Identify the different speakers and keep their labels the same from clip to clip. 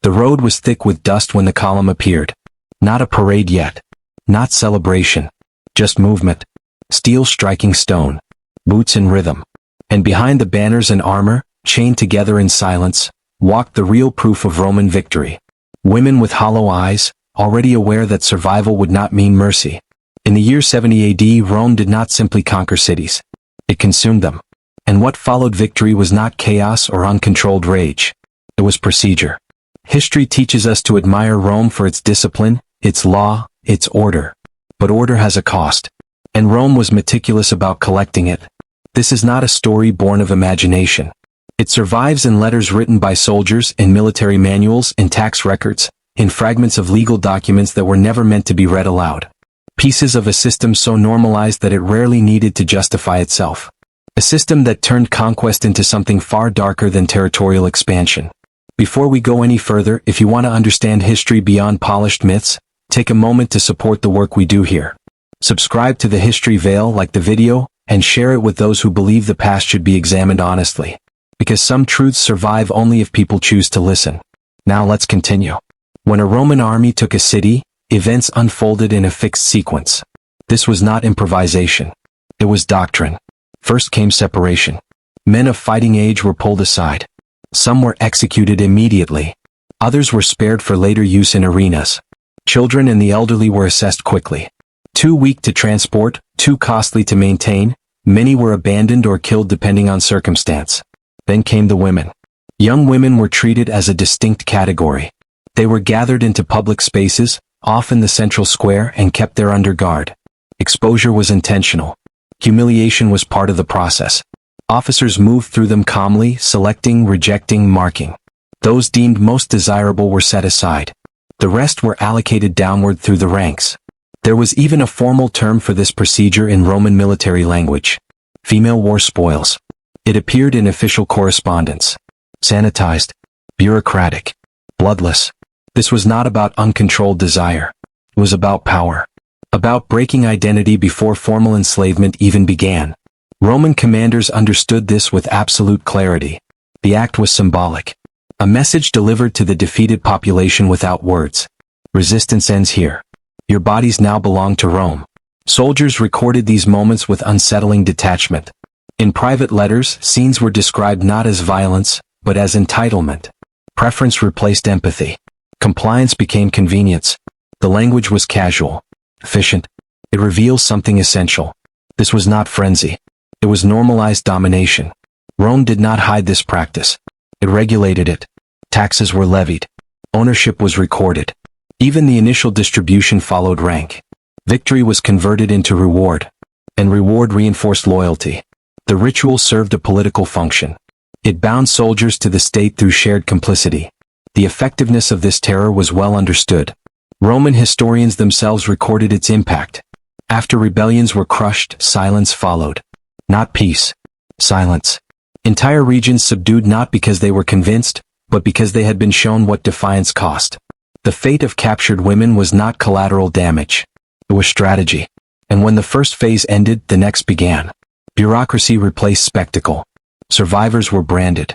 Speaker 1: The road was thick with dust when the column appeared. Not a parade yet. Not celebration. Just movement. Steel striking stone. Boots in rhythm. And behind the banners and armor, chained together in silence, walked the real proof of Roman victory. Women with hollow eyes, already aware that survival would not mean mercy. In the year 70 AD, Rome did not simply conquer cities. It consumed them. And what followed victory was not chaos or uncontrolled rage. It was procedure. History teaches us to admire Rome for its discipline, its law, its order. But order has a cost. And Rome was meticulous about collecting it. This is not a story born of imagination. It survives in letters written by soldiers, in military manuals, in tax records, in fragments of legal documents that were never meant to be read aloud. Pieces of a system so normalized that it rarely needed to justify itself. A system that turned conquest into something far darker than territorial expansion. Before we go any further, if you want to understand history beyond polished myths, take a moment to support the work we do here. Subscribe to the History Veil, like the video, and share it with those who believe the past should be examined honestly. Because some truths survive only if people choose to listen. Now let's continue. When a Roman army took a city, events unfolded in a fixed sequence. This was not improvisation. It was doctrine. First came separation. Men of fighting age were pulled aside. Some were executed immediately. Others were spared for later use in arenas. Children and the elderly were assessed quickly. Too weak to transport, too costly to maintain, many were abandoned or killed depending on circumstance. Then came the women. Young women were treated as a distinct category. They were gathered into public spaces, often the central square, and kept there under guard. Exposure was intentional. Humiliation was part of the process. Officers moved through them calmly, selecting, rejecting, marking. Those deemed most desirable were set aside. The rest were allocated downward through the ranks. There was even a formal term for this procedure in Roman military language. Female war spoils. It appeared in official correspondence. Sanitized. Bureaucratic. Bloodless. This was not about uncontrolled desire. It was about power. About breaking identity before formal enslavement even began. Roman commanders understood this with absolute clarity. The act was symbolic. A message delivered to the defeated population without words. Resistance ends here. Your bodies now belong to Rome. Soldiers recorded these moments with unsettling detachment. In private letters, scenes were described not as violence, but as entitlement. Preference replaced empathy. Compliance became convenience. The language was casual. Efficient. It reveals something essential. This was not frenzy. It was normalized domination. Rome did not hide this practice. It regulated it. Taxes were levied. Ownership was recorded. Even the initial distribution followed rank. Victory was converted into reward. And reward reinforced loyalty. The ritual served a political function. It bound soldiers to the state through shared complicity. The effectiveness of this terror was well understood. Roman historians themselves recorded its impact. After rebellions were crushed, silence followed. Not peace. Silence. Entire regions subdued not because they were convinced, but because they had been shown what defiance cost. The fate of captured women was not collateral damage. It was strategy. And when the first phase ended, the next began. Bureaucracy replaced spectacle. Survivors were branded.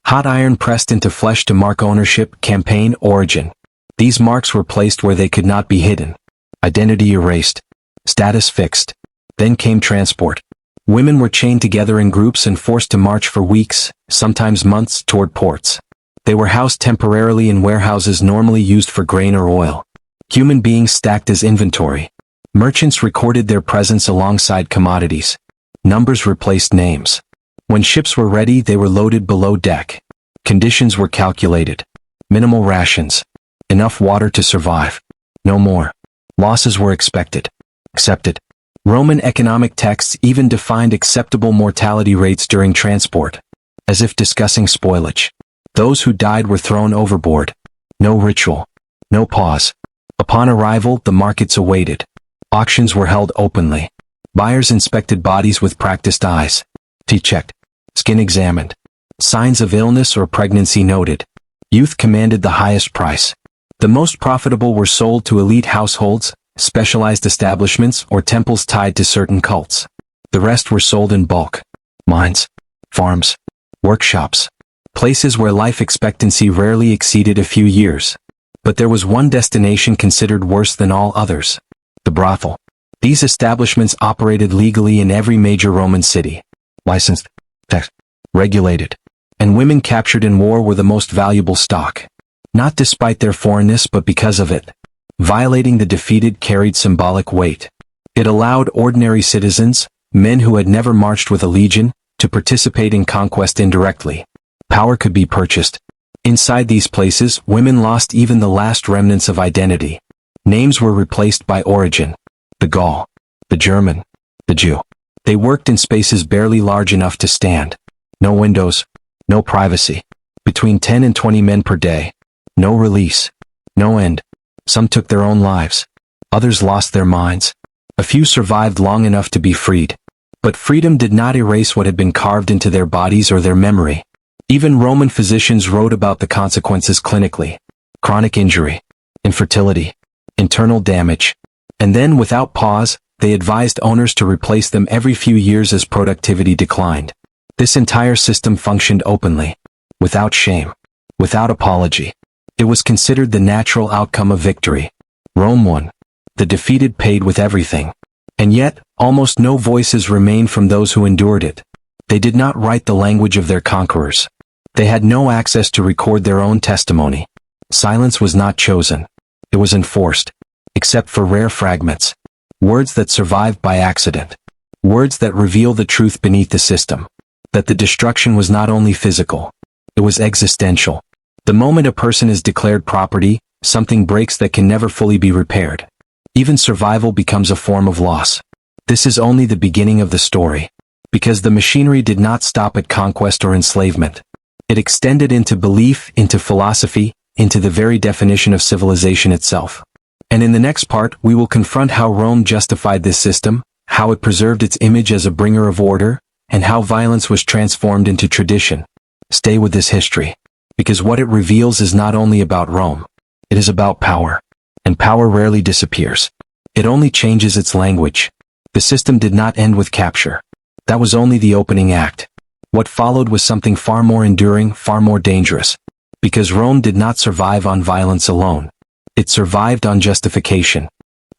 Speaker 1: Hot iron pressed into flesh to mark ownership, campaign, origin. These marks were placed where they could not be hidden. Identity erased. Status fixed. Then came transport. Women were chained together in groups and forced to march for weeks, sometimes months, toward ports. They were housed temporarily in warehouses normally used for grain or oil. Human beings stacked as inventory. Merchants recorded their presence alongside commodities. Numbers replaced names. When ships were ready, they were loaded below deck. Conditions were calculated. Minimal rations. Enough water to survive. No more. Losses were expected. Accepted. Roman economic texts even defined acceptable mortality rates during transport, as if discussing spoilage. Those who died were thrown overboard. No ritual. No pause. Upon arrival, the markets awaited. Auctions were held openly. Buyers inspected bodies with practiced eyes. Teeth checked. Skin examined. Signs of illness or pregnancy noted. Youth commanded the highest price. The most profitable were sold to elite households, specialized establishments, or temples tied to certain cults. The rest were sold in bulk. Mines. Farms. Workshops. places where life expectancy rarely exceeded a few years. But there was one destination considered worse than all others: the brothel. These establishments operated legally in every major Roman city. Licensed, taxed, regulated. And women captured in war were the most valuable stock. Not despite their foreignness but because of it. Violating the defeated carried symbolic weight. It allowed ordinary citizens, men who had never marched with a legion, to participate in conquest indirectly. Power could be purchased. Inside these places, women lost even the last remnants of identity. Names were replaced by origin. The Gaul, the German, the Jew. They worked in spaces barely large enough to stand. No windows, no privacy. Between 10 and 20 men per day. No release. No end. Some took their own lives. Others lost their minds. A few survived long enough to be freed. But freedom did not erase what had been carved into their bodies or their memory. Even Roman physicians wrote about the consequences clinically. Chronic injury, infertility, internal damage. And then, without pause, they advised owners to replace them every few years as productivity declined. This entire system functioned openly, without shame, without apology. It was considered the natural outcome of victory. Rome won. The defeated paid with everything. And yet, almost no voices remained from those who endured it. They did not write the language of their conquerors. They had no access to record their own testimony. Silence was not chosen. It was enforced. Except for rare fragments. Words that survived by accident. Words that reveal the truth beneath the system. That the destruction was not only physical. It was existential. The moment a person is declared property, something breaks that can never fully be repaired. Even survival becomes a form of loss. This is only the beginning of the story. Because the machinery did not stop at conquest or enslavement. It extended into belief, into philosophy, into the very definition of civilization itself. And in the next part, we will confront how Rome justified this system, how it preserved its image as a bringer of order, and how violence was transformed into tradition. Stay with this history. Because what it reveals is not only about Rome. It is about power. And power rarely disappears. It only changes its language. The system did not end with capture. That was only the opening act. What followed was something far more enduring, far more dangerous. Because Rome did not survive on violence alone. It survived on justification.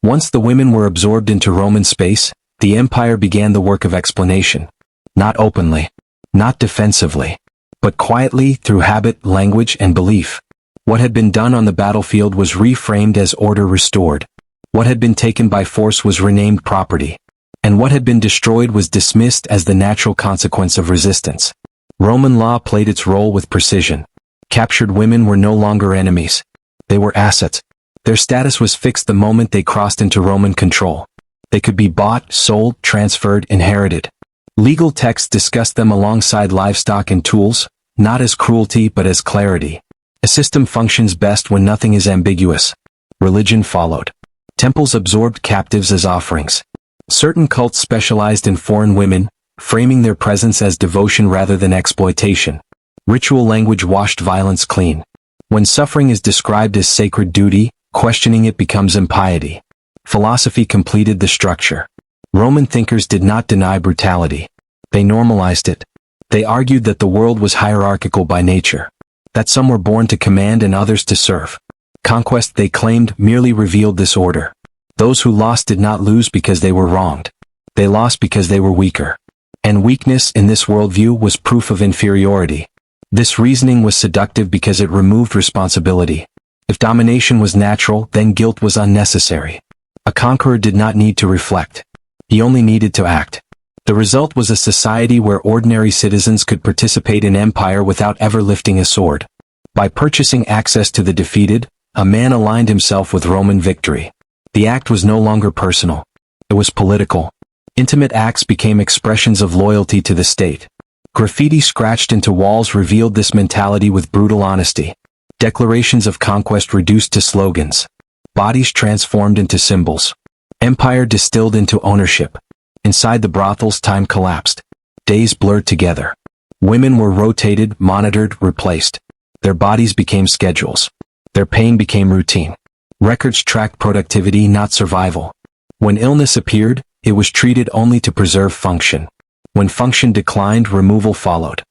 Speaker 1: Once the women were absorbed into Roman space, the empire began the work of explanation. Not openly. Not defensively. But quietly, through habit, language, and belief. What had been done on the battlefield was reframed as order restored. What had been taken by force was renamed property. And what had been destroyed was dismissed as the natural consequence of resistance. Roman law played its role with precision. Captured women were no longer enemies. They were assets. Their status was fixed the moment they crossed into Roman control. They could be bought, sold, transferred, inherited. Legal texts discussed them alongside livestock and tools, not as cruelty but as clarity. A system functions best when nothing is ambiguous. Religion followed. Temples absorbed captives as offerings. Certain cults specialized in foreign women, framing their presence as devotion rather than exploitation. Ritual language washed violence clean. When suffering is described as sacred duty, questioning it becomes impiety. Philosophy completed the structure. Roman thinkers did not deny brutality. They normalized it. They argued that the world was hierarchical by nature. That some were born to command and others to serve. Conquest, they claimed, merely revealed this order. Those who lost did not lose because they were wronged. They lost because they were weaker. And weakness in this worldview was proof of inferiority. This reasoning was seductive because it removed responsibility. If domination was natural, then guilt was unnecessary. A conqueror did not need to reflect. He only needed to act. The result was a society where ordinary citizens could participate in empire without ever lifting a sword. By purchasing access to the defeated, a man aligned himself with Roman victory. The act was no longer personal. It was political. Intimate acts became expressions of loyalty to the state. Graffiti scratched into walls revealed this mentality with brutal honesty. Declarations of conquest reduced to slogans. Bodies transformed into symbols. Empire distilled into ownership. Inside the brothels, time collapsed. Days blurred together. Women were rotated, monitored, replaced. Their bodies became schedules. Their pain became routine. Records tracked productivity, not survival. When illness appeared, it was treated only to preserve function. When function declined, removal followed.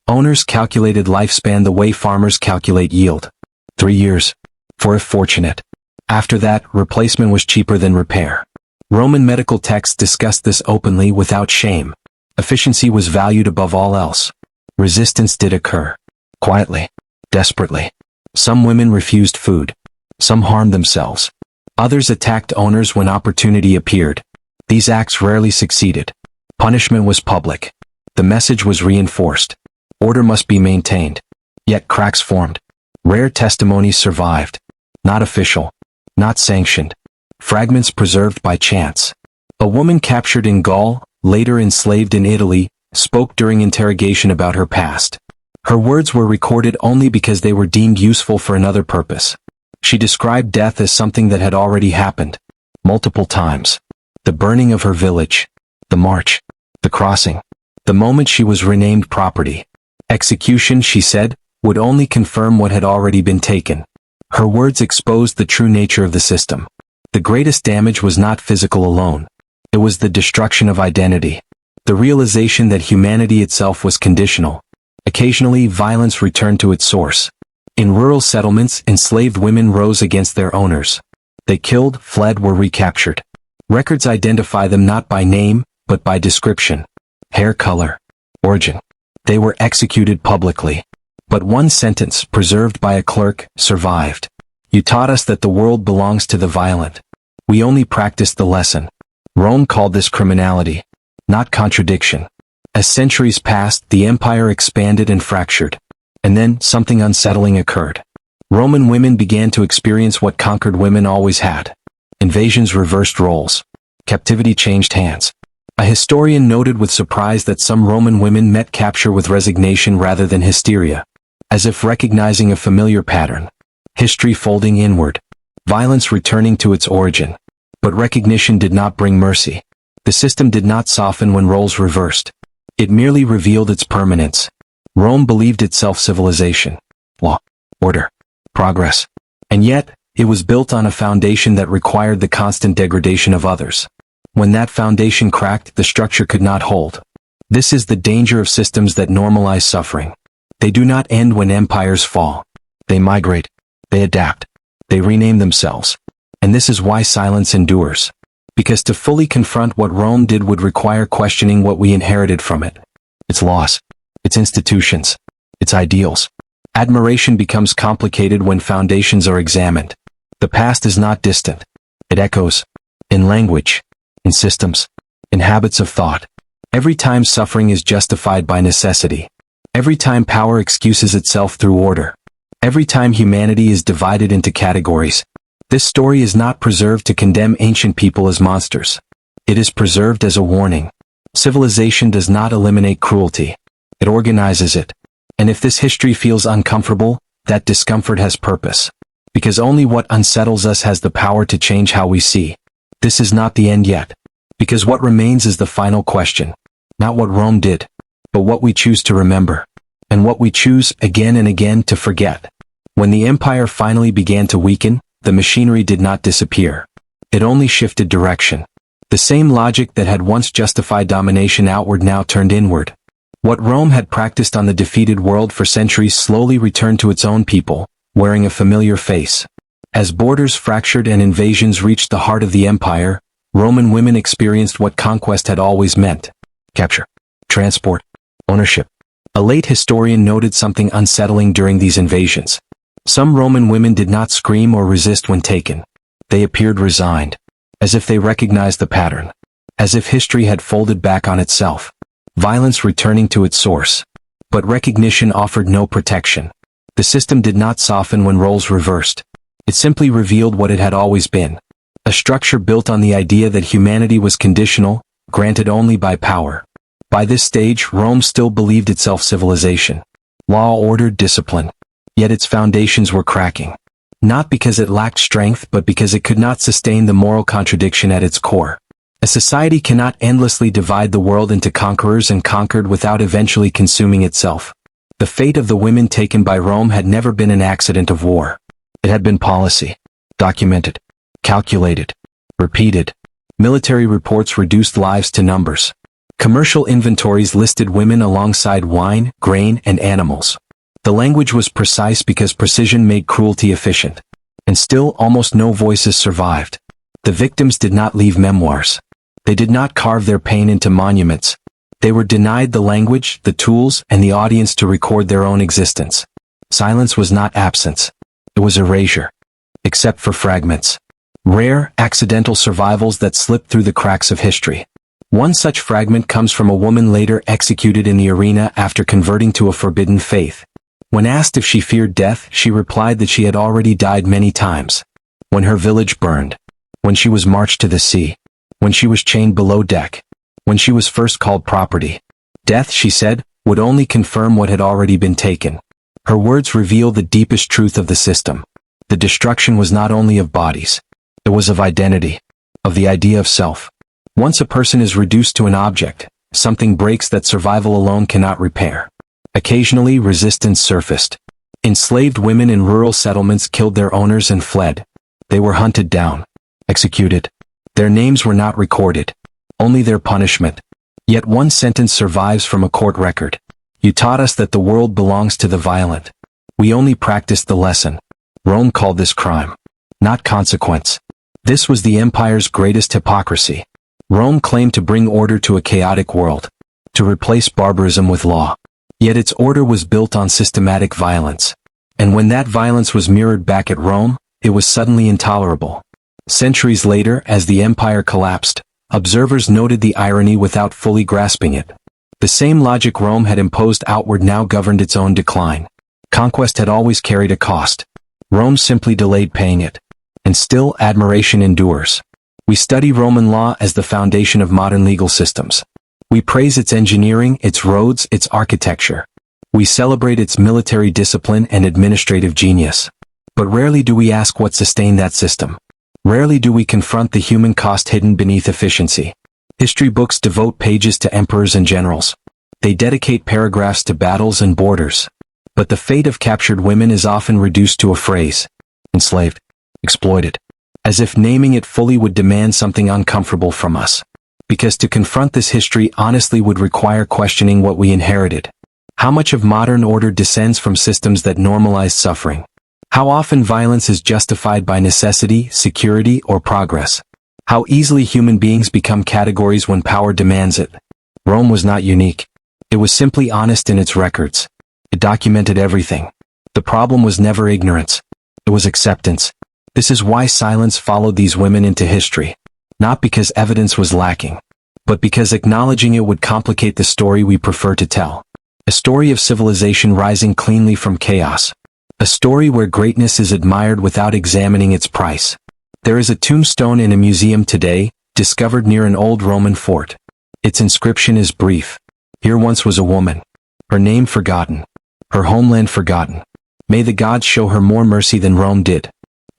Speaker 1: Owners calculated lifespan the way farmers calculate yield. 3 years. For if fortunate. After that, replacement was cheaper than repair. Roman medical texts discussed this openly without shame. Efficiency was valued above all else. Resistance did occur. Quietly. Desperately. Some women refused food. Some harmed themselves. Others attacked owners when opportunity appeared. These acts rarely succeeded. Punishment was public. The message was reinforced. Order must be maintained. Yet cracks formed. Rare testimonies survived. Not official. Not sanctioned. Fragments preserved by chance. A woman captured in Gaul, later enslaved in Italy, spoke during interrogation about her past. Her words were recorded only because they were deemed useful for another purpose. She described death as something that had already happened. Multiple times. The burning of her village. The march. The crossing. The moment she was renamed property. Execution, she said, would only confirm what had already been taken. Her words exposed the true nature of the system. The greatest damage was not physical alone. It was the destruction of identity. The realization that humanity itself was conditional. Occasionally, violence returned to its source. In rural settlements, enslaved women rose against their owners. They killed, fled, were recaptured. Records identify them not by name, but by description. Hair color. Origin. They were executed publicly. But one sentence, preserved by a clerk, survived. You taught us that the world belongs to the violent. We only practiced the lesson. Rome called this criminality, not contradiction. As centuries passed, the empire expanded and fractured. And then, something unsettling occurred. Roman women began to experience what conquered women always had. Invasions reversed roles. Captivity changed hands. A historian noted with surprise that some Roman women met capture with resignation rather than hysteria. As if recognizing a familiar pattern. History folding inward. Violence returning to its origin. But recognition did not bring mercy. The system did not soften when roles reversed. It merely revealed its permanence. Rome believed itself civilization. Law. Order. Progress. And yet, it was built on a foundation that required the constant degradation of others. When that foundation cracked, the structure could not hold. This is the danger of systems that normalize suffering. They do not end when empires fall. They migrate. They adapt. They rename themselves. And this is why silence endures. Because to fully confront what Rome did would require questioning what we inherited from it. Its laws. Its institutions. Its ideals. Admiration becomes complicated when foundations are examined. The past is not distant. It echoes. In language. In systems. In habits of thought. Every time suffering is justified by necessity. Every time power excuses itself through order. Every time humanity is divided into categories. This story is not preserved to condemn ancient people as monsters. It is preserved as a warning. Civilization does not eliminate cruelty. It organizes it. And if this history feels uncomfortable, that discomfort has purpose. Because only what unsettles us has the power to change how we see. This is not the end yet. Because what remains is the final question. Not what Rome did, but what we choose to remember. And what we choose, again and again, to forget. When the empire finally began to weaken, the machinery did not disappear. It only shifted direction. The same logic that had once justified domination outward now turned inward. What Rome had practiced on the defeated world for centuries slowly returned to its own people, wearing a familiar face. As borders fractured and invasions reached the heart of the empire, Roman women experienced what conquest had always meant. Capture. Transport. Ownership. A late historian noted something unsettling during these invasions. Some Roman women did not scream or resist when taken. They appeared resigned. As if they recognized the pattern. As if history had folded back on itself. Violence returning to its source. But recognition offered no protection. The system did not soften when roles reversed. It simply revealed what it had always been. A structure built on the idea that humanity was conditional, granted only by power. By this stage, Rome still believed itself civilization. Law, order, discipline. Yet its foundations were cracking. Not because it lacked strength, but because it could not sustain the moral contradiction at its core. A society cannot endlessly divide the world into conquerors and conquered without eventually consuming itself. The fate of the women taken by Rome had never been an accident of war. It had been policy. Documented. Calculated. Repeated. Military reports reduced lives to numbers. Commercial inventories listed women alongside wine, grain, and animals. The language was precise because precision made cruelty efficient. And still, almost no voices survived. The victims did not leave memoirs. They did not carve their pain into monuments. They were denied the language, the tools, and the audience to record their own existence. Silence was not absence. It was erasure. Except for fragments. Rare, accidental survivals that slipped through the cracks of history. One such fragment comes from a woman later executed in the arena after converting to a forbidden faith. When asked if she feared death, she replied that she had already died many times. When her village burned. When she was marched to the sea. When she was chained below deck. When she was first called property. Death, she said, would only confirm what had already been taken. Her words reveal the deepest truth of the system. The destruction was not only of bodies. It was of identity. Of the idea of self. Once a person is reduced to an object, something breaks that survival alone cannot repair. Occasionally, resistance surfaced. Enslaved women in rural settlements killed their owners and fled. They were hunted down. Executed. Their names were not recorded. Only their punishment. Yet one sentence survives from a court record. You taught us that the world belongs to the violent. We only practiced the lesson. Rome called this crime. Not consequence. This was the empire's greatest hypocrisy. Rome claimed to bring order to a chaotic world. To replace barbarism with law. Yet its order was built on systematic violence. And when that violence was mirrored back at Rome, it was suddenly intolerable. Centuries later, as the empire collapsed, observers noted the irony without fully grasping it. The same logic Rome had imposed outward now governed its own decline. Conquest had always carried a cost. Rome simply delayed paying it. And still, admiration endures. We study Roman law as the foundation of modern legal systems. We praise its engineering, its roads, its architecture. We celebrate its military discipline and administrative genius. But rarely do we ask what sustained that system. Rarely do we confront the human cost hidden beneath efficiency. History books devote pages to emperors and generals. They dedicate paragraphs to battles and borders. But the fate of captured women is often reduced to a phrase. Enslaved. Exploited. As if naming it fully would demand something uncomfortable from us. Because to confront this history honestly would require questioning what we inherited. How much of modern order descends from systems that normalize suffering? How often violence is justified by necessity, security, or progress? How easily human beings become categories when power demands it? Rome was not unique. It was simply honest in its records. It documented everything. The problem was never ignorance. It was acceptance. This is why silence followed these women into history. Not because evidence was lacking, but because acknowledging it would complicate the story we prefer to tell. A story of civilization rising cleanly from chaos. A story where greatness is admired without examining its price. There is a tombstone in a museum today, discovered near an old Roman fort. Its inscription is brief. Here once was a woman. Her name forgotten. Her homeland forgotten. May the gods show her more mercy than Rome did.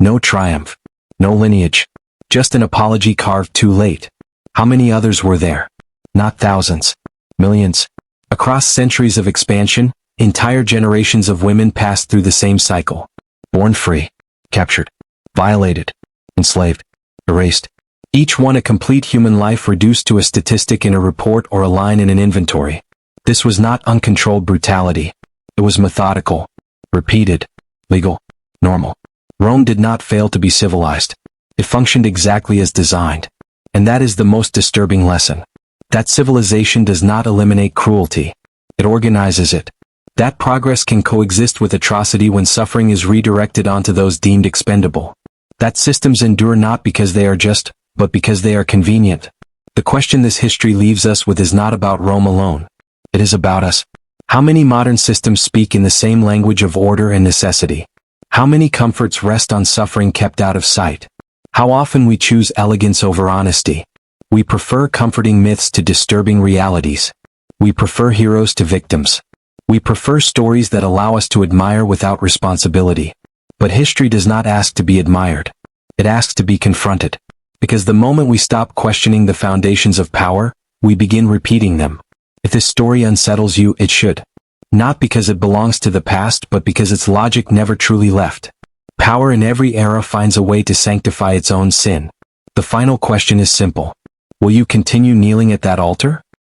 Speaker 1: No triumph. No lineage. Just an apology carved too late. How many others were there? Not thousands. Millions. Across centuries of expansion, entire generations of women passed through the same cycle. Born free. Captured. Violated. Enslaved. Erased. Each one a complete human life reduced to a statistic in a report or a line in an inventory. This was not uncontrolled brutality. It was methodical. Repeated. Legal. Normal. Rome did not fail to be civilized. It functioned exactly as designed. And that is the most disturbing lesson. That civilization does not eliminate cruelty. It organizes it. That progress can coexist with atrocity when suffering is redirected onto those deemed expendable. That systems endure not because they are just, but because they are convenient. The question this history leaves us with is not about Rome alone. It is about us. How many modern systems speak in the same language of order and necessity? How many comforts rest on suffering kept out of sight? How often we choose elegance over honesty. We prefer comforting myths to disturbing realities. We prefer heroes to victims. We prefer stories that allow us to admire without responsibility. But history does not ask to be admired. It asks to be confronted. Because the moment we stop questioning the foundations of power, we begin repeating them. If this story unsettles you, it should. Not because it belongs to the past, but because its logic never truly left. Power in every era finds a way to sanctify its own sin. The final question is simple. Will you continue kneeling at that altar?